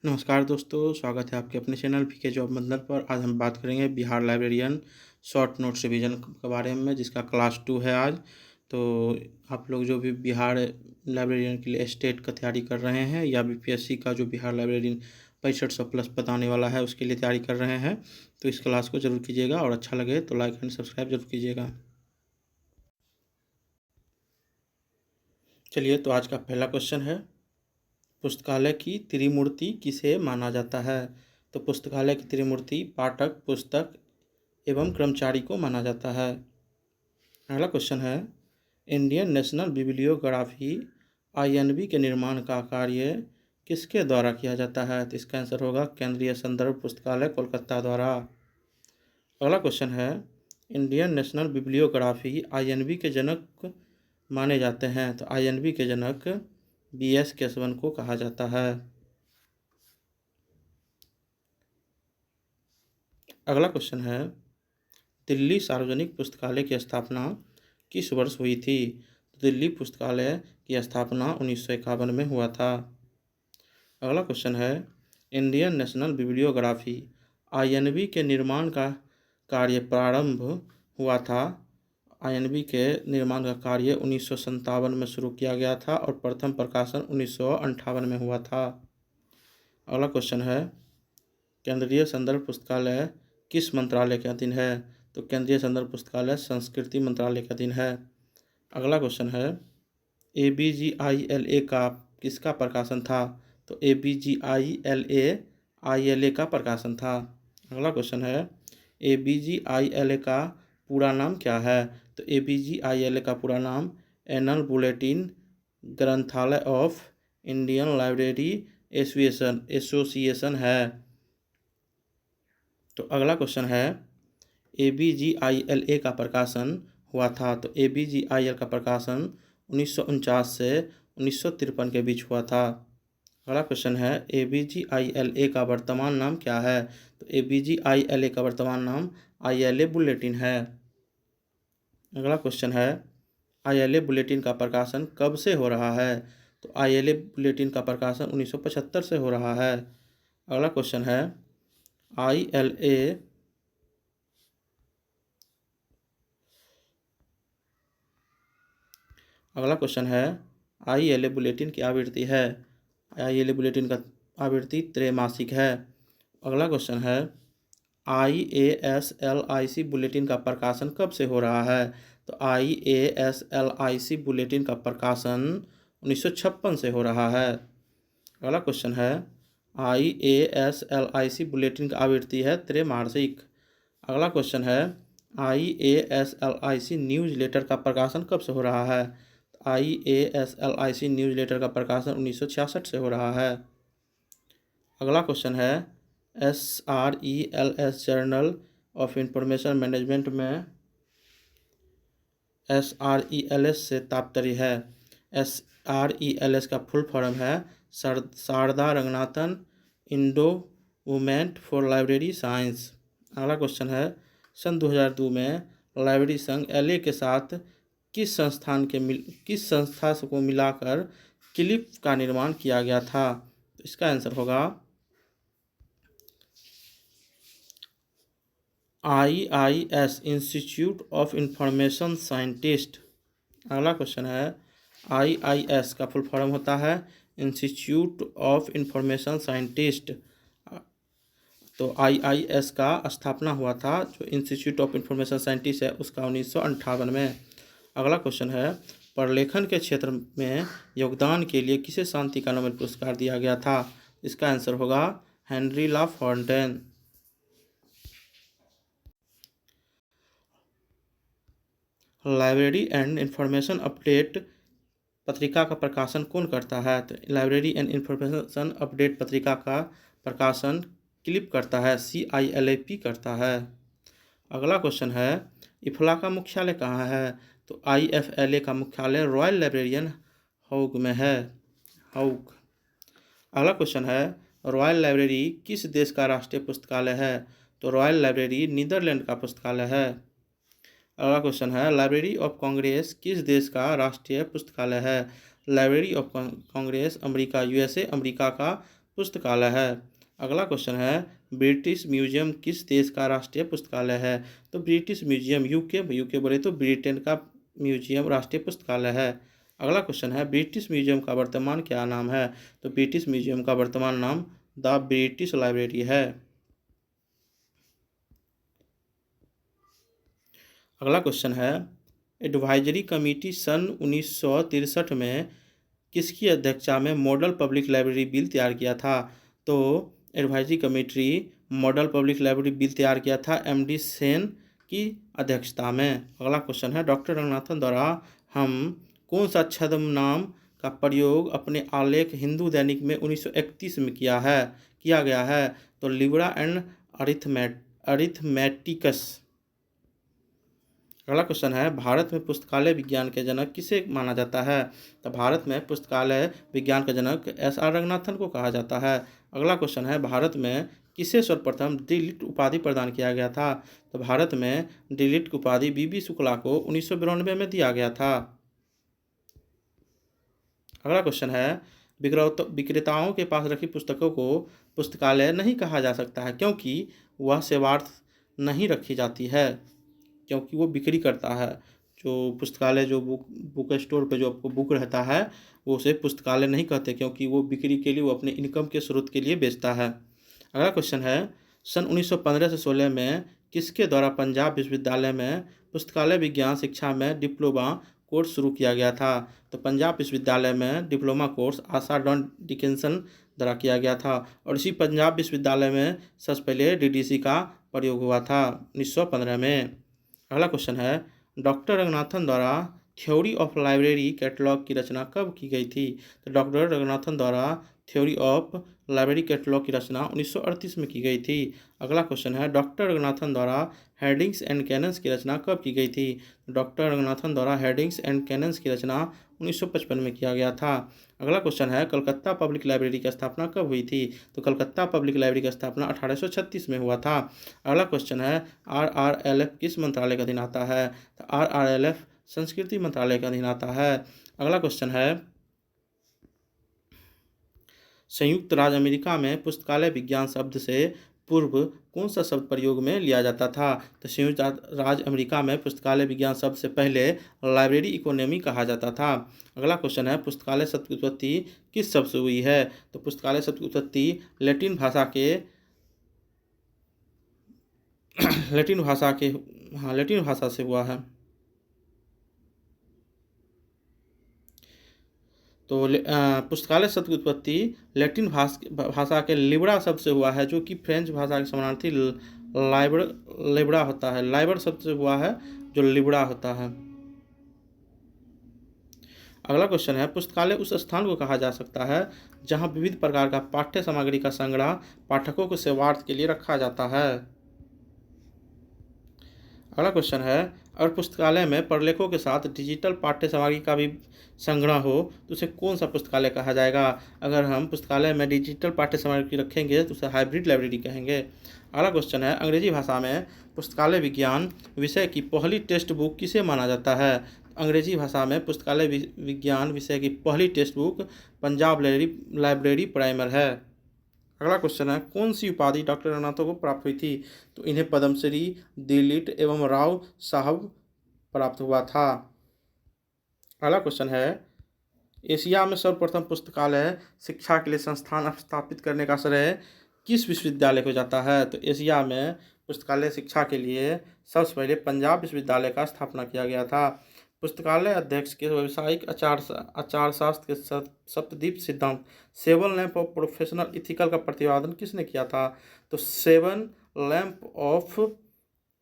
नमस्कार दोस्तों, स्वागत है आपके अपने चैनल पीके जॉब बंदर पर। आज हम बात करेंगे Bihar librarian short notes revision के बारे में, जिसका क्लास 2 है आज। तो आप लोग जो भी बिहार लाइब्रेरियन के लिए स्टेट का तैयारी कर रहे हैं या बीपीएससी का जो बिहार लाइब्रेरियन 6500+ बताने वाला है उसके लिए तैयारी कर रहे हैं, तो इस क्लास को ज़रूर कीजिएगा और अच्छा लगे तो लाइक एंड सब्सक्राइब जरूर कीजिएगा। चलिए, तो आज का पहला क्वेश्चन है, पुस्तकालय की त्रिमूर्ति किसे माना जाता है? तो पुस्तकालय की त्रिमूर्ति पाठक, पुस्तक एवं कर्मचारी को माना जाता है। अगला क्वेश्चन है, इंडियन नेशनल बिब्लियोग्राफी आईएनबी के निर्माण का कार्य किसके द्वारा किया जाता है? तो इसका आंसर होगा केंद्रीय संदर्भ पुस्तकालय कोलकाता द्वारा। अगला क्वेश्चन है, इंडियन नेशनल बिब्लियोग्राफी आईएनबी के जनक माने जाते हैं? तो आईएनबी के जनक बीएस केशवन को कहा जाता है। अगला क्वेश्चन है, दिल्ली सार्वजनिक पुस्तकालय की स्थापना किस वर्ष हुई थी? दिल्ली पुस्तकालय की स्थापना 1951 में हुआ था। अगला क्वेश्चन है, इंडियन नेशनल बिब्लियोग्राफी आईएनबी के निर्माण का कार्य प्रारंभ हुआ था। आईएनबी के निर्माण का कार्य 1957 में शुरू किया गया था और प्रथम प्रकाशन 1958 में हुआ था। अगला क्वेश्चन है, केंद्रीय संदर्भ पुस्तकालय किस मंत्रालय के अधीन है? तो केंद्रीय संदर्भ पुस्तकालय संस्कृति मंत्रालय के अधीन है। अगला क्वेश्चन है, ABGILA का किसका प्रकाशन था? तो ABGILA का प्रकाशन था। अगला क्वेश्चन है, ABGILA का पूरा नाम क्या है? तो ABGILA का पूरा नाम एनल बुलेटिन ग्रंथालय ऑफ इंडियन लाइब्रेरी एसोसिएशन है। तो अगला क्वेश्चन है, ABGILA का प्रकाशन हुआ था। तो ABGIL का प्रकाशन 1949 से 1953 के बीच हुआ था। अगला क्वेश्चन है, ABGILA का वर्तमान नाम क्या है? तो ABGILA का वर्तमान नाम ILA बुलेटिन है। अगला क्वेश्चन है, ILA बुलेटिन का प्रकाशन कब से हो रहा है? तो ILA बुलेटिन का प्रकाशन 1975 से हो रहा है। अगला क्वेश्चन है, ILA बुलेटिन की आवृत्ति है। ILA बुलेटिन का आवृत्ति त्रैमासिक है। अगला क्वेश्चन है, IASLIC बुलेटिन का प्रकाशन कब से हो रहा है? तो IASLIC बुलेटिन का प्रकाशन 1956 से हो रहा है। अगला क्वेश्चन है, IASLIC बुलेटिन की आवृत्ति है त्रैमासिक। अगला क्वेश्चन है, IASLIC न्यूज़ लेटर का प्रकाशन कब से हो रहा है? IASLIC न्यूज़ लेटर का प्रकाशन 1966 से हो रहा है। अगला क्वेश्चन है, SRELS journal of information management में SRELS से तात्पर्य है। SRELS का फुल फॉर्म है Sharada Ranganathan endowment for library science. अगला क्वेश्चन है, सन 2002 में लाइब्रेरी संघ LA के साथ किस संस्था को मिलाकर क्लिप का निर्माण किया गया था? तो इसका आंसर होगा IIS institute of information scientist. अगला क्वेश्चन है, IIS का फुल फॉर्म होता है इंस्टीट्यूट ऑफ इंफॉर्मेशन साइंटिस्ट। तो IIS का स्थापना हुआ था, जो इंस्टीट्यूट ऑफ इंफॉर्मेशन साइंटिस्ट है उसका 1958 में। अगला क्वेश्चन है, प्रलेखन के क्षेत्र में योगदान के लिए किसे शांति का नोबेल पुरस्कार दिया गया था? इसका आंसर होगा Henry La Fontaine. Library and information update पत्रिका का प्रकाशन कौन करता है? तो लाइब्रेरी एंड इंफॉर्मेशन अपडेट पत्रिका का प्रकाशन क्लिप करता है, CILAP करता है। अगला क्वेश्चन है, इफ्ला का मुख्यालय कहाँ है? तो IFLA का मुख्यालय रॉयल लाइब्रेरियन हॉग में है, हॉग। अगला क्वेश्चन है, रॉयल लाइब्रेरी किस देश का राष्ट्रीय पुस्तकालय है? तो रॉयल लाइब्रेरी नीदरलैंड का पुस्तकालय है। अगला क्वेश्चन है, लाइब्रेरी ऑफ कांग्रेस किस देश का राष्ट्रीय पुस्तकालय है? Library of Congress America USA America का पुस्तकालय है। अगला क्वेश्चन है, ब्रिटिश म्यूजियम किस देश का राष्ट्रीय पुस्तकालय है? तो ब्रिटिश म्यूजियम यूके बोले तो ब्रिटेन का म्यूजियम राष्ट्रीय पुस्तकालय है। अगला क्वेश्चन है, ब्रिटिश म्यूजियम का वर्तमान क्या नाम है? तो ब्रिटिश म्यूजियम का वर्तमान नाम द ब्रिटिश लाइब्रेरी है। अगला क्वेश्चन है, एडवाइजरी कमेटी सन 1963 में किसकी अध्यक्षता में मॉडल पब्लिक लाइब्रेरी बिल तैयार किया था? तो advisory committee model public library bill तैयार किया था एमडी सेन की अध्यक्षता में। अगला क्वेश्चन है, डॉक्टर रंगनाथन द्वारा हम कौन सा छद्म नाम का प्रयोग अपने आलेख हिंदू दैनिक में 1931 में किया गया है? तो लिब्रा एंड अरिथमेटिकस। अगला क्वेश्चन है, भारत में पुस्तकालय विज्ञान के जनक किसे माना जाता है? तो भारत में पुस्तकालय विज्ञान के जनक एस.आर. रंगनाथन को कहा जाता है। अगला क्वेश्चन है, भारत में किसे सर्वप्रथम डी.लिट उपाधि प्रदान किया गया था? तो भारत में डी.लिट उपाधि बी.बी. शुक्ला को 1992 में दिया गया था। अगला क्वेश्चन है, विक्रेताओं के पास रखी पुस्तकों को पुस्तकालय नहीं कहा जा सकता है क्योंकि वह सेवार्थ नहीं रखी जाती है, क्योंकि वो बिक्री करता है। जो पुस्तकालय जो बुक स्टोर पे जो आपको बुक रहता है वो उसे पुस्तकालय नहीं कहते, क्योंकि वो बिक्री के लिए वो अपने इनकम के स्रोत के लिए बेचता है। अगला क्वेश्चन है, सन 1915 से 16 में किसके द्वारा पंजाब विश्वविद्यालय में पुस्तकालय विज्ञान शिक्षा में डिप्लोमा कोर्स शुरू किया गया था? तो पंजाब विश्वविद्यालय में diploma course Arthur Don Dickinson द्वारा किया गया था और इसी पंजाब विश्वविद्यालय में सबसे पहले डीडीसी का प्रयोग हुआ था 1915 में। अगला क्वेश्चन है, डॉक्टर रंगनाथन द्वारा थ्योरी ऑफ लाइब्रेरी कैटलॉग की रचना कब की गई थी? तो डॉक्टर रंगनाथन द्वारा थ्योरी ऑफ लाइब्रेरी कैटलॉग की रचना 1938 में की गई थी। अगला क्वेश्चन है, डॉक्टर रंगनाथन द्वारा हेडिंग्स एंड कैनन्स की रचना कब की गई थी? डॉक्टर रंगनाथन द्वारा हेडिंग्स एंड कैनन्स की रचना 1955 में किया गया था। अगला क्वेश्चन है, कलकत्ता पब्लिक लाइब्रेरी की स्थापना कब हुई थी? तो कलकत्ता पब्लिक लाइब्रेरी की स्थापना 1836 में हुआ था। अगला क्वेश्चन है, RRLF किस मंत्रालय का अधीन आता है? तो RRLF संस्कृति मंत्रालय का अधीन आता है। अगला क्वेश्चन है, संयुक्त राज्य अमेरिका में पुस्तकालय विज्ञान शब्द से पूर्व कौन सा शब्द प्रयोग में लिया जाता था? तो संयुक्त राज्य अमेरिका में पुस्तकालय विज्ञान शब्द से पहले लाइब्रेरी इकोनॉमी कहा जाता था। अगला क्वेश्चन है, पुस्तकालय शब्द की उत्पत्ति किस शब्द से हुई है? तो पुस्तकालय शब्द की उत्पत्ति लैटिन भाषा से हुआ है। तो पुस्तकालय शब्द की उत्पत्ति लैटिन भाषा के लिब्रा शब्द से हुआ है, जो कि फ्रेंच भाषा के समानार्थी लिब्रा होता है। लाइबर शब्द से हुआ है जो लिब्रा होता है। अगला क्वेश्चन है, पुस्तकालय उस स्थान को कहा जा सकता है जहां विविध प्रकार का पाठ्य सामग्री का संग्रह पाठकों के सेवार्थ के लिए रखा जाता है। अगला क्वेश्चन है, अगर पुस्तकालय में प्रलेखों के साथ डिजिटल पाठ्य सामग्री का भी संग्रह हो तो उसे कौन सा पुस्तकालय कहा जाएगा? अगर हम पुस्तकालय में डिजिटल पाठ्य सामग्री रखेंगे तो उसे हाइब्रिड लाइब्रेरी कहेंगे। अगला क्वेश्चन है, अंग्रेजी भाषा में पुस्तकालय विज्ञान विषय की पहली टेक्स्ट बुक किसे माना जाता है? अंग्रेजी भाषा में पुस्तकालय विज्ञान विषय की पहली text book Punjab library primer है। अगला क्वेश्चन है, कौन सी उपाधि डॉक्टर रंगनाथन को प्राप्त हुई थी? तो इन्हें पद्मश्री, डी.लिट एवं राव साहब प्राप्त हुआ था। अगला क्वेश्चन है, एशिया में सर्वप्रथम पुस्तकालय शिक्षा के लिए संस्थान स्थापित करने का श्रेय किस विश्वविद्यालय को जाता है? तो एशिया में पुस्तकालय शिक्षा के लिए सबसे पहले पंजाब विश्वविद्यालय का स्थापना किया गया था। पुस्तकालय अध्यक्ष के व्यावसायिक आचार शास्त्र के सप्तदीप सिद्धांत 7 लैंप ऑफ प्रोफेशनल इथिकल का प्रतिपादन किसने किया था? तो 7 लैंप ऑफ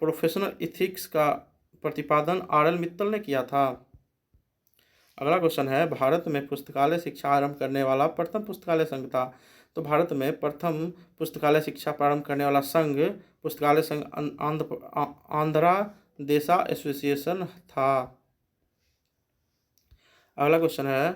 प्रोफेशनल इथिक्स का प्रतिपादन R.L. मित्तल ने किया था। अगला क्वेश्चन है, भारत में पुस्तकालय शिक्षा आरंभ करने वाला प्रथम पुस्तकालय संघ था। तो भारत में प्रथम पुस्तकालय शिक्षा प्रारंभ करने वाला संघ पुस्तकालय संघ आंध्रा देशा एसोसिएशन था। अगला क्वेश्चन है,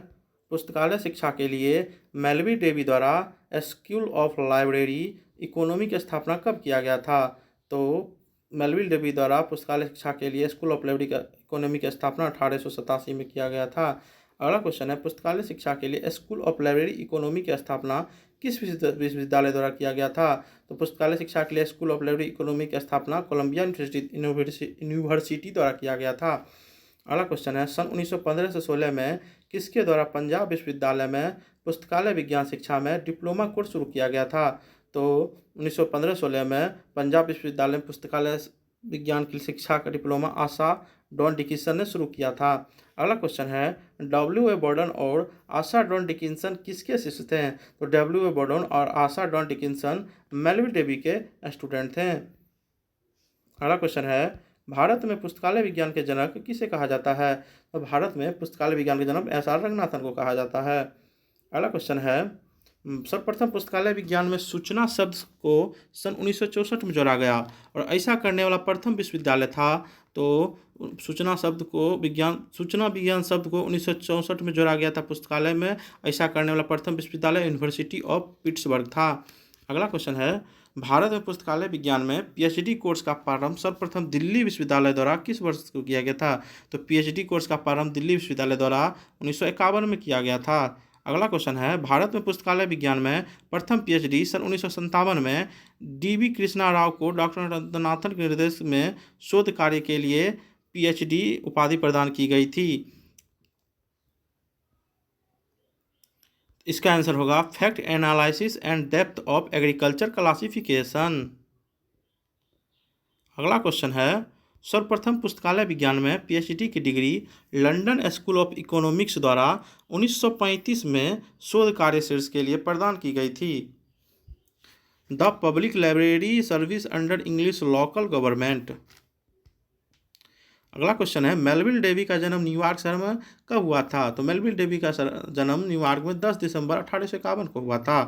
पुस्तकालय शिक्षा के लिए मेलवी डेवी द्वारा स्कूल ऑफ लाइब्रेरी इकोनॉमी की स्थापना कब किया गया था? तो मेलवी डेवी द्वारा पुस्तकालय शिक्षा के लिए स्कूल ऑफ लाइब्रेरी इकोनॉमी की स्थापना 1887 में किया गया था। अगला क्वेश्चन है, पुस्तकालय शिक्षा के लिए स्कूल ऑफ लाइब्रेरी इकोनॉमी की स्थापना किस विश्वविद्यालय द्वारा किया गया था? तो पुस्तकालय शिक्षा के लिए स्कूल ऑफ लाइब्रेरी इकोनॉमी की स्थापना कोलंबिया यूनिवर्सिटी द्वारा किया गया था। अगला क्वेश्चन है, सन 1915 से 16 में किसके द्वारा पंजाब विश्वविद्यालय में पुस्तकालय विज्ञान शिक्षा में डिप्लोमा कोर्स शुरू किया गया था? तो 1915-16 में पंजाब विश्वविद्यालय में पुस्तकालय विज्ञान की शिक्षा का डिप्लोमा आशा डॉन डिकिंसन ने शुरू किया था। अगला क्वेश्चन है, W.A. बॉर्डन और आशा डॉन डिकिंसन किसके शिष्य थे? तो W.A. बॉर्डन और आशा डॉन डिकिंसन मेलविल डेवी के स्टूडेंट थे। अगला क्वेश्चन है, भारत में पुस्तकालय विज्ञान के जनक किसे कहा जाता है? तो भारत में पुस्तकालय विज्ञान के जनक एस आर रंगनाथन को कहा जाता है। अगला क्वेश्चन है, सर्वप्रथम पुस्तकालय विज्ञान में सूचना शब्द को सन 1964 में जोड़ा गया और ऐसा करने वाला प्रथम विश्वविद्यालय था। तो सूचना विज्ञान शब्द को 1964 में जोड़ा गया था पुस्तकालय में। ऐसा करने वाला प्रथम विश्वविद्यालय यूनिवर्सिटी ऑफ पिट्सबर्ग था। अगला क्वेश्चन है, भारत में पुस्तकालय विज्ञान में PhD कोर्स का प्रारंभ सर्वप्रथम दिल्ली विश्वविद्यालय द्वारा किस वर्ष को किया गया था? तो PhD कोर्स का प्रारंभ दिल्ली विश्वविद्यालय द्वारा 1951 में किया गया था। अगला क्वेश्चन है, भारत में पुस्तकालय विज्ञान में प्रथम PhD सन 1957 में DB कृष्णा राव को डॉक्टर रंगनाथन के निर्देश में शोध कार्य के लिए PhD उपाधि प्रदान की गई थी। इसका आंसर होगा fact analysis and depth of agriculture classification. अगला क्वेश्चन है, सर्वप्रथम पुस्तकालय विज्ञान में PhD की degree London school of economics द्वारा 1935 में शोध कार्य शीर्ष के लिए प्रदान की गई थी। The public library service under English local government. अगला क्वेश्चन है, मेलविल डेवी का जन्म न्यूयॉर्क शहर में कब हुआ था? तो मेलविल डेवी का जन्म न्यूयॉर्क में 10 दिसंबर 1851 को हुआ था।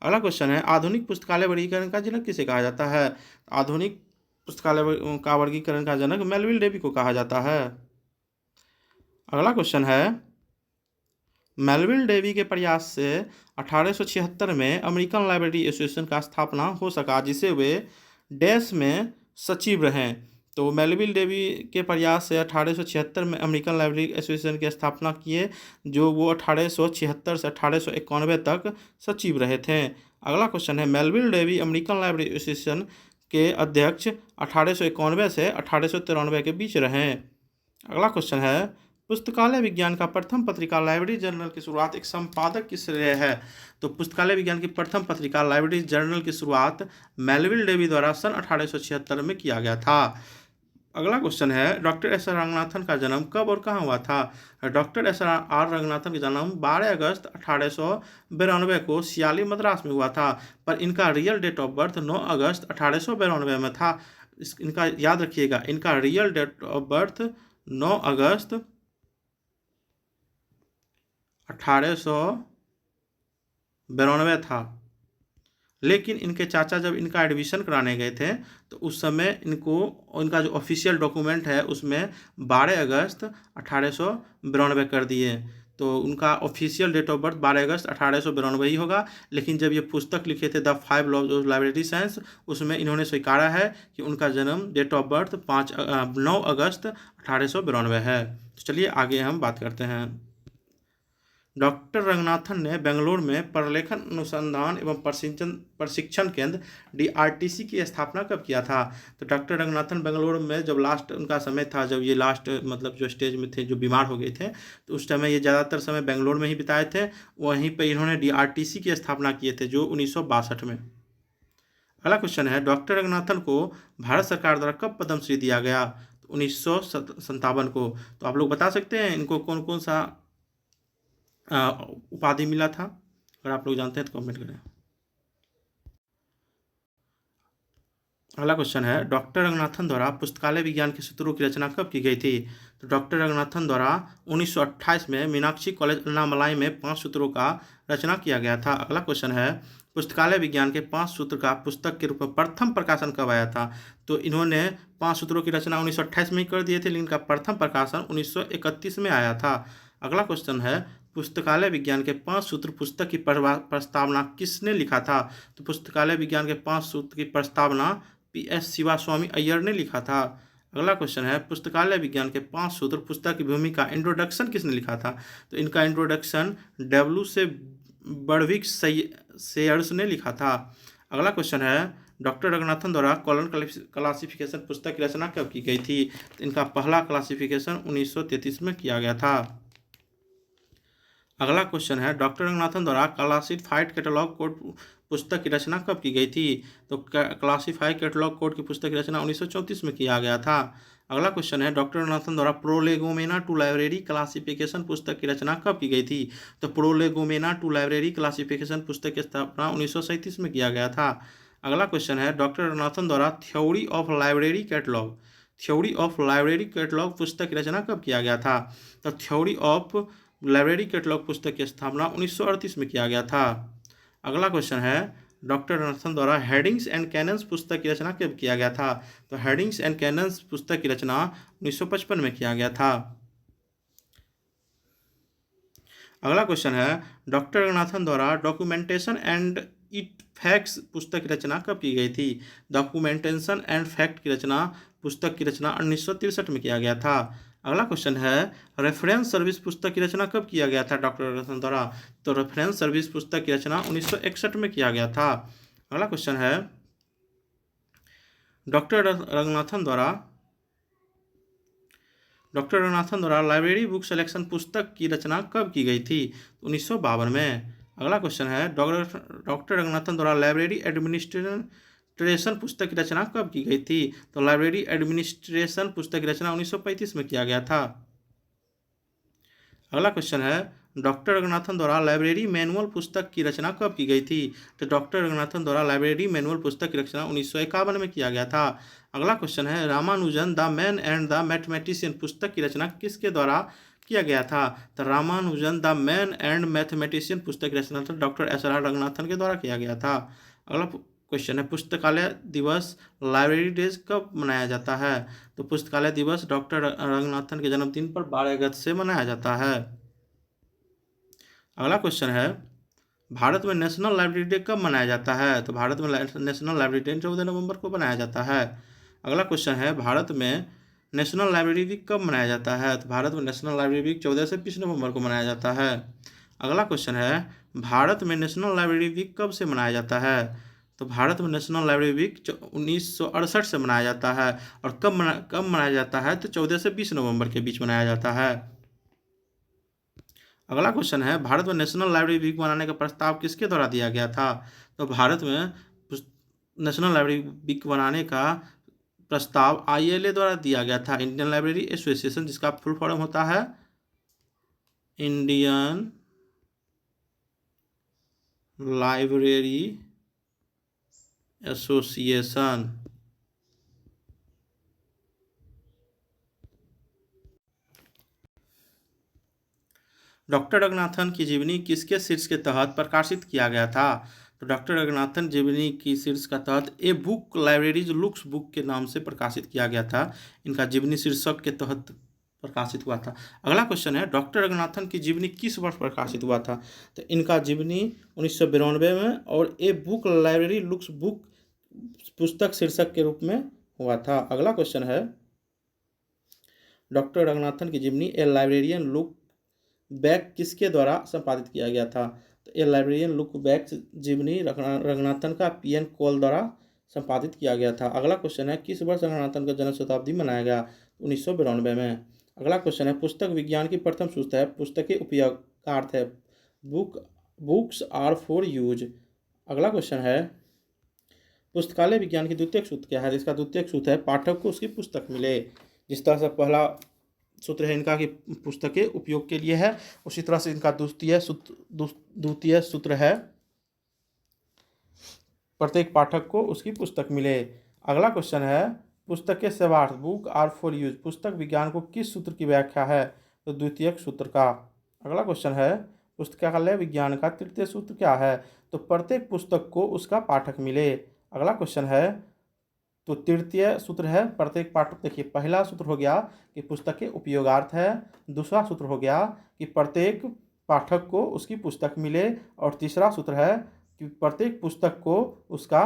अगला क्वेश्चन है, आधुनिक पुस्तकालय वर्गीकरण का जनक किसे कहा जाता है? आधुनिक पुस्तकालय का वर्गीकरण का जनक मेलविल डेवी को कहा जाता है। अगला क्वेश्चन है, मेलविल डेवी के प्रयास से 1876 में अमेरिकन लाइब्रेरी एसोसिएशन का स्थापना हो सका, जिसे वे डैश में सचिव रहे। तो मेलविल डेवी के प्रयास से 1876 में अमेरिकन लाइब्रेरी एसोसिएशन की स्थापना किए, जो वो 1876 से 1891 तक सचिव रहे थे। अगला क्वेश्चन है, Melvil Dewey American Library Association के अध्यक्ष 1891 से 1893 के बीच रहे। अगला क्वेश्चन है, पुस्तकालय विज्ञान का प्रथम पत्रिका लाइब्रेरी जर्नल की शुरुआत एक संपादक किस श्रेय है? तो पुस्तकालय विज्ञान की प्रथम पत्रिका लाइब्रेरी जर्नल की शुरुआत मेलविल डेवी द्वारा सन 1876 में किया गया था। अगला क्वेश्चन है, डॉक्टर एस आर रंगनाथन का जन्म कब और कहाँ हुआ था? डॉक्टर एस आर रंगनाथन का जन्म 12 अगस्त 1892 को सियाली मद्रास में हुआ था, पर इनका रियल डेट ऑफ बर्थ 9 अगस्त 1892 में था। इनका याद रखिएगा, इनका रियल डेट ऑफ बर्थ 9 अगस्त 1892 था। लेकिन इनके चाचा जब इनका एडमिशन कराने गए थे तो उस समय इनका जो ऑफिशियल डॉक्यूमेंट है उसमें 12 अगस्त 1892 कर दिए। तो उनका ऑफिशियल डेट ऑफ बर्थ 12 अगस्त 1892 ही होगा। लेकिन जब ये पुस्तक लिखे थे the 5 laws of library science, उसमें इन्होंने स्वीकारा है कि उनका जन्म डेट ऑफ बर्थ 9 अगस्त 1892 है। तो चलिए आगे हम बात करते हैं। डॉक्टर रंगनाथन ने बेंगलोर में प्रलेखन अनुसंधान एवं प्रशिक्षण केंद्र DRTC की स्थापना कब किया था? तो डॉक्टर रंगनाथन बेंगलोर में जब लास्ट उनका समय था, जब ये लास्ट मतलब जो स्टेज में थे, जो बीमार हो गए थे, तो उस समय ये ज़्यादातर समय बेंगलोर में ही बिताए थे। वहीं पर इन्होंने DRTC की स्थापना किए थे, जो 1962 में। अगला क्वेश्चन है, डॉक्टर रंगनाथन को भारत सरकार द्वारा कब पद्मश्री दिया गया? तो 1957 को। तो आप लोग बता सकते हैं इनको कौन कौन सा उपाधि मिला था? अगर आप लोग जानते हैं तो कमेंट करें। अगला क्वेश्चन है, डॉक्टर रंगनाथन द्वारा पुस्तकालय विज्ञान के सूत्रों की रचना कब की गई थी? तो डॉक्टर रंगनाथन द्वारा 1928 में मीनाक्षी कॉलेज अन्नामलाई में 5 सूत्रों का रचना किया गया था। अगला क्वेश्चन है, पुस्तकालय विज्ञान के 5 सूत्र का पुस्तक के रूप में प्रथम प्रकाशन कब आया था? तो इन्होंने 5 सूत्रों की रचना 1928 में ही कर दिए थे, लेकिन इनका प्रथम प्रकाशन 1931 में आया था। अगला क्वेश्चन है, पुस्तकालय विज्ञान के 5 सूत्र पुस्तक की प्रस्तावना किसने लिखा था? तो पुस्तकालय विज्ञान के 5 सूत्र की प्रस्तावना PS शिवास्वामी अय्यर ने लिखा था। अगला क्वेश्चन है, पुस्तकालय विज्ञान के 5 सूत्र पुस्तक की भूमिका इंट्रोडक्शन किसने लिखा था? तो इनका इंट्रोडक्शन डब्ल्यू से बर्डविक सेयर्स ने लिखा था। अगला क्वेश्चन है, डॉक्टर रंगनाथन द्वारा कॉलन क्लासिफिकेशन पुस्तक की रचना कब की गई थी? तो इनका पहला क्लासिफिकेशन 1933 में किया गया था। अगला क्वेश्चन है, डॉक्टर रंगनाथन द्वारा क्लासिफाइड कैटलॉग कोड पुस्तक की रचना कब की गई थी? तो क्लासिफाइड कैटलॉग कोड की पुस्तक की रचना 1934 में किया गया था। अगला क्वेश्चन है, डॉक्टर रंगनाथन द्वारा प्रोलेगोमेना टू लाइब्रेरी क्लासिफिकेशन पुस्तक की रचना कब की गई थी? तो प्रोलेगोमेना टू लाइब्रेरी क्लासिफिकेशन पुस्तक की स्थापना 1937 में किया गया था। अगला क्वेश्चन है, डॉक्टर रंगनाथन द्वारा थ्योरी ऑफ लाइब्रेरी कैटलॉग पुस्तक की रचना कब किया गया था? तो थ्योरी ऑफ लाइब्रेरी कैटलॉग पुस्तक की स्थापना 1938 में किया गया था। अगला क्वेश्चन है, डॉक्टर रंगनाथन द्वारा हेडिंग्स एंड कैनन्स पुस्तक की रचना कब किया गया था? तो हेडिंग्स एंड कैनन्स पुस्तक की रचना 1955 में किया गया था। अगला क्वेश्चन है, डॉक्टर रंगनाथन द्वारा डॉक्यूमेंटेशन एंड इट फैक्ट्स पुस्तक की रचना कब की गई थी? डॉक्यूमेंटेशन एंड फैक्ट की रचना पुस्तक की रचना 1963 में किया गया था। अगला क्वेश्चन है, रेफरेंस सर्विस पुस्तक की रचना कब किया गया था डॉक्टर रंगनाथन द्वारा? तो रेफरेंस सर्विस पुस्तक की रचना 1961 में किया गया था। अगला क्वेश्चन है, डॉक्टर रंगनाथन द्वारा लाइब्रेरी बुक सिलेक्शन पुस्तक की रचना कब की गई थी? 1952 में। अगला क्वेश्चन है, डॉक्टर रंगनाथन द्वारा लाइब्रेरी एडमिनिस्ट्रेशन पुस्तक की रचना कब की गई थी? तो लाइब्रेरी एडमिनिस्ट्रेशन पुस्तक की रचना 1935 में किया गया था। अगला क्वेश्चन है, डॉक्टर रंगनाथन द्वारा लाइब्रेरी मैनुअल पुस्तक की रचना कब की गई थी? तो डॉक्टर रंगनाथन द्वारा लाइब्रेरी मैनुअल पुस्तक की रचना 1951 में किया गया था। अगला क्वेश्चन है, Ramanujan the man and the mathematician पुस्तक की रचना किसके द्वारा किया गया था? तो Ramanujan the man and mathematician पुस्तक की रचना डॉक्टर एस आर रंगनाथन के द्वारा किया गया था। अगला क्वेश्चन है, पुस्तकालय दिवस लाइब्रेरी डेज कब मनाया जाता है? तो पुस्तकालय दिवस डॉक्टर रंगनाथन के जन्मदिन पर 12 अगस्त से मनाया जाता है। अगला क्वेश्चन है, भारत में नेशनल लाइब्रेरी डे कब मनाया जाता है? तो भारत में नेशनल लाइब्रेरी डे 14 नवंबर को मनाया जाता है। अगला क्वेश्चन है, भारत में नेशनल लाइब्रेरी वीक कब मनाया जाता है? तो भारत में नेशनल लाइब्रेरी वीक 14 से 20 नवंबर को मनाया जाता है। अगला क्वेश्चन है, भारत में नेशनल लाइब्रेरी वीक कब से मनाया जाता है? तो भारत में नेशनल लाइब्रेरी वीक 1968 से मनाया जाता है। और कब मनाया जाता है? तो 14 से 20 नवंबर के बीच मनाया जाता है। अगला क्वेश्चन है, भारत में नेशनल लाइब्रेरी वीक मनाने का प्रस्ताव किसके द्वारा दिया गया था? तो भारत में नेशनल लाइब्रेरी वीक बनाने का प्रस्ताव ILA द्वारा दिया गया था, इंडियन लाइब्रेरी एसोसिएशन, जिसका फुल फॉर्म होता है Indian library association. Doctor Ranganathan की जीवनी किसके शीर्ष के तहत प्रकाशित किया गया था? तो डॉक्टर रंगनाथन जीवनी की शीर्ष का तहत a book libraries looks book के नाम से प्रकाशित किया गया था। इनका जीवनी शीर्षक के तहत प्रकाशित हुआ था। अगला क्वेश्चन है, डॉक्टर रंगनाथन की जीवनी किस वर्ष प्रकाशित हुआ था? तो इनका जीवनी 1992 में और a book library looks book पुस्तक शीर्षक के रूप में हुआ था। अगला क्वेश्चन है, डॉक्टर रंगनाथन की जीवनी ए लाइब्रेरियन लुक बैक किसके द्वारा संपादित किया गया था? तो ए लाइब्रेरियन लुक बैक जीवनी रंगनाथन का PN कौल द्वारा संपादित किया गया था। अगला क्वेश्चन है, किस वर्ष रंगनाथन का जन्म शताब्दी मनाया गया? 1992 में। अगला क्वेश्चन है, पुस्तक विज्ञान की प्रथम सूत्र है, पुस्तकें उपयोग का अर्थ है बुक्स आर फॉर यूज। अगला क्वेश्चन है, पुस्तकालय विज्ञान की द्वितीय सूत्र क्या है? इसका द्वितीय सूत्र है, पाठक को उसकी पुस्तक मिले। जिस तरह से पहला सूत्र है इनका कि पुस्तकें उपयोग के लिए है, उसी तरह से इनका द्वितीय सूत्र है, प्रत्येक पाठक को उसकी पुस्तक मिले। अगला क्वेश्चन है, पुस्तकें सेवार्थ बुक आर फॉर यूज पुस्तक विज्ञान को किस सूत्र की व्याख्या है? तो द्वितीय सूत्र का। अगला क्वेश्चन है, पुस्तकालय विज्ञान का तृतीय सूत्र क्या है? तो प्रत्येक पुस्तक को उसका पाठक मिले। अगला क्वेश्चन है, तो तृतीय सूत्र है प्रत्येक पाठक। देखिए, पहला सूत्र हो गया कि पुस्तक के उपयोगार्थ है, दूसरा सूत्र हो गया कि प्रत्येक पाठक को उसकी पुस्तक मिले, और तीसरा सूत्र है कि प्रत्येक पुस्तक को उसका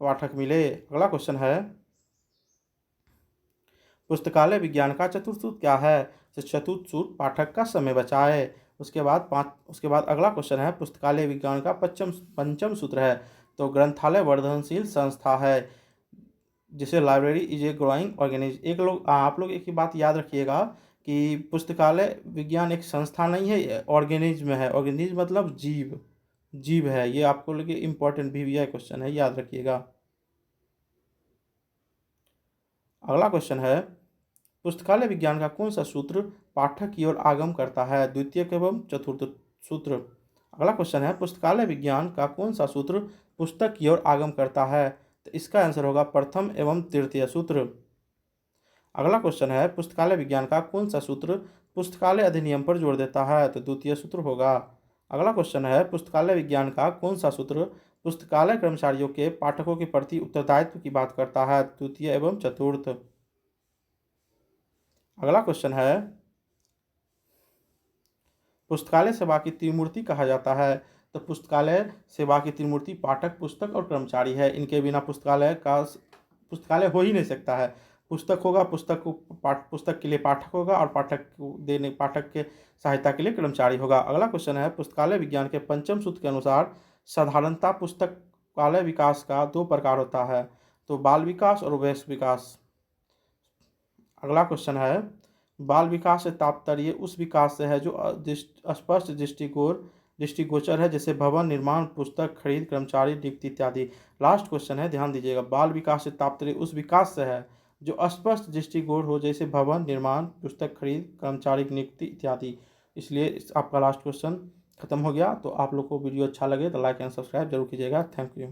पाठक मिले। अगला क्वेश्चन है, पुस्तकालय विज्ञान का चतुर्थ सूत्र क्या है? तो चतुर्थ सूत्र पाठक का समय बचाए। उसके बाद अगला क्वेश्चन है, पुस्तकालय विज्ञान का पंचम सूत्र है, तो ग्रंथालय वर्धनशील संस्था है, जिसे library is a growing organism. आप लोग एक ही बात याद रखिएगा कि पुस्तकालय विज्ञान एक संस्था नहीं है, ऑर्गेनिज्म है। ऑर्गेनिज्म मतलब जीव है। ये आपको लिए इंपॉर्टेंट भी क्वेश्चन है, याद रखिएगा। अगला क्वेश्चन है, पुस्तकालय विज्ञान का कौन सा सूत्र पाठक की ओर आगम करता है? द्वितीय एवं चतुर्थ सूत्र। अगला क्वेश्चन है, पुस्तकालय विज्ञान का कौन सा सूत्र पुस्तक की ओर आगम करता है? तो इसका आंसर होगा प्रथम एवं तृतीय सूत्र। अगला क्वेश्चन है, पुस्तकालय विज्ञान का कौन सा सूत्र पुस्तकालय अधिनियम पर जोर देता है? तो द्वितीय सूत्र होगा। अगला क्वेश्चन है, पुस्तकालय विज्ञान का कौन सा सूत्र पुस्तकालय कर्मचारियों के पाठकों के प्रति उत्तरदायित्व की बात करता है? द्वितीय एवं चतुर्थ। अगला क्वेश्चन है, पुस्तकालय सेवा की त्रिमूर्ति कहा जाता है? तो पुस्तकालय सेवा की त्रिमूर्ति पाठक, पुस्तक और कर्मचारी है। इनके बिना पुस्तकालय हो ही नहीं सकता है। पुस्तक होगा, पुस्तक के लिए पाठक होगा, और पाठक के सहायता के लिए कर्मचारी होगा। अगला क्वेश्चन है, पुस्तकालय विज्ञान के पंचम सूत्र के अनुसार साधारणतः पुस्तकालय विकास का 2 प्रकार होता है, तो बाल विकास और वयस्क विकास। अगला क्वेश्चन है, बाल विकास से तात्पर्य उस विकास से है जो स्पष्ट दृष्टिगोचर है, जैसे भवन निर्माण, पुस्तक खरीद, कर्मचारी नियुक्ति इत्यादि। लास्ट क्वेश्चन है, ध्यान दीजिएगा, बाल विकास से तात्पर्य उस विकास से है जो स्पष्ट दृष्टिगोचर हो, जैसे भवन निर्माण, पुस्तक खरीद, कर्मचारी नियुक्ति इत्यादि। इसलिए आपका लास्ट क्वेश्चन खत्म हो गया। तो आप लोग को वीडियो अच्छा लगे तो लाइक एंड सब्सक्राइब जरूर कीजिएगा। Thank you.